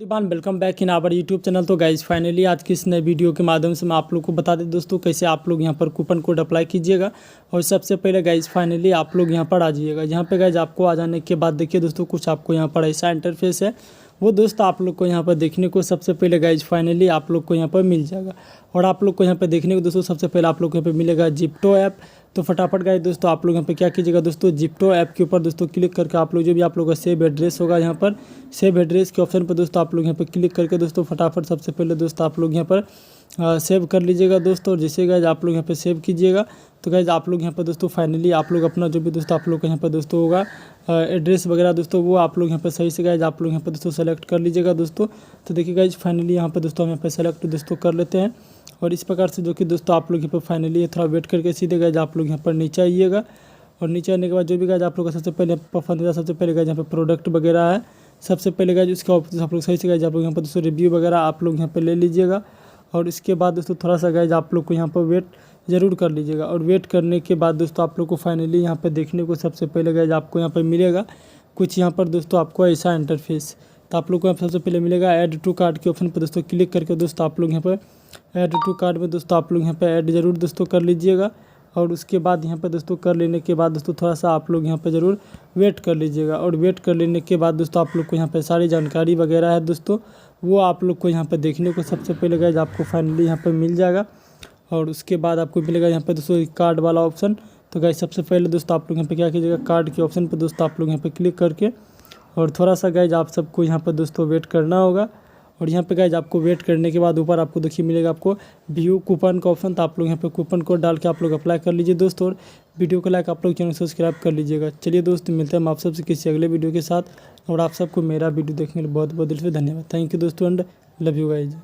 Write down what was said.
Welcome back in our YouTube channel. तो guys finally आज की इस नए वीडियो के माध्यम से मैं आप लोग को बता दें दोस्तों कैसे आप लोग यहां पर कूपन कोड अप्लाई कीजिएगा। और सबसे पहले गाइज फाइनली आप लोग यहां पर आ जाइएगा। यहाँ पे गाइज आपको आ जाने के बाद देखिए दोस्तों कुछ आपको यहां पर ऐसा इंटरफेस है, वो दोस्त आप लोग को यहाँ पर देखने को सबसे पहले गाइज फाइनली आप लोग को यहाँ पर मिल जाएगा। और आप लोग को यहाँ पर देखने को दोस्तों सबसे पहले आप लोग को यहाँ पर मिलेगा जिप्टो ऐप। तो फटाफट गाइज दोस्तों आप लोग यहाँ पे क्या कीजिएगा दोस्तों, जिप्टो ऐप के ऊपर दोस्तों क्लिक करके आप लोग जो भी आप लोग का सेव एड्रेस होगा, यहाँ पर सेव एड्रेस के ऑप्शन पर दोस्तों आप लोग यहाँ पे क्लिक करके दोस्तों फटाफट सबसे पहले दोस्तों आप लोग यहाँ पर सेव कर लीजिएगा दोस्तों। और जैसे गाइज आप लोग यहाँ पे सेव कीजिएगा तो गाइज आप लोग यहाँ पर दोस्तों फाइनली आप लोग अपना जो भी दोस्तों आप लोग का यहाँ पर दोस्तों होगा एड्रेस वगैरह दोस्तों वो आप लोग यहाँ पर सही से गाइज आप लोग यहाँ पर दोस्तों सेलेक्ट कर लीजिएगा दोस्तों। तो देखिए गाइज फाइनली यहाँ पर दोस्तों हम यहाँ पर सेलेक्ट दोस्तों कर लेते हैं। और इस प्रकार से जो कि दोस्तों आप लोग यहाँ पर फाइनली थोड़ा वेट करके सीधे गाइज आप लोग यहाँ पर नीचे आइएगा। और नीचे आने के बाद जो भी गाइज आप लोग का सबसे पहले पसंद है, सबसे पहले गाइज यहाँ पर प्रोडक्ट वगैरह है, सबसे पहले गाइज उसका आप लोग सही से गाइज आप लोग यहाँ पर दोस्तों रिव्यू वगैरह आप लोग यहाँ पर ले लीजिएगा। और इसके बाद दोस्तों थोड़ा सा गाइज आप लोग को यहाँ पर वेट ज़रूर कर लीजिएगा। और वेट करने के बाद दोस्तों आप लोग को फाइनली यहाँ पर देखने को सबसे पहले गाइज आपको यहाँ पर मिलेगा कुछ यहाँ पर दोस्तों आपको ऐसा इंटरफेस। तो आप लोग को सबसे पहले मिलेगा ऐड टू कार्ट के ऑप्शन पर दोस्तों क्लिक करके दोस्तों आप लोग यहाँ पर ऐड टू कार्ट में दोस्तों आप लोग यहाँ पर ऐड ज़रूर दोस्तों कर लीजिएगा। और उसके बाद यहाँ पर दोस्तों कर लेने के बाद दोस्तों थोड़ा सा आप लोग यहाँ पर ज़रूर वेट कर लीजिएगा। और वेट कर लेने के बाद दोस्तों आप लोग को यहाँ पर सारी जानकारी वगैरह है दोस्तों वो आप लोग को यहाँ पर देखने को सबसे पहले गाइज आपको फाइनली यहाँ पर मिल जाएगा। और उसके बाद आपको मिलेगा यहाँ पर दोस्तों कार्ड वाला ऑप्शन। तो गाइज सबसे पहले दोस्तों आप लोग यहाँ पे क्या कीजिएगा, कार्ड के ऑप्शन पर दोस्तों आप लोग यहाँ पे क्लिक करके और थोड़ा सा गाइज आप सबको यहाँ पर दोस्तों वेट करना होगा। और यहाँ पे गाइज आपको वेट करने के बाद ऊपर आपको देखिए मिलेगा आपको व्यू कूपन का ऑप्शन। तो आप लोग यहाँ पे कूपन कोड डाल के आप लोग अप्लाई कर लीजिए दोस्तों। और वीडियो को लाइक आप लोग चैनल सब्सक्राइब कर लीजिएगा। चलिए दोस्तों मिलते हैं हम आप सबसे किसी अगले वीडियो के साथ। और आप सबको मेरा वीडियो देखने के लिए बहुत बहुत दिल से धन्यवाद। थैंक यू दोस्तों एंड लव यू गाइज।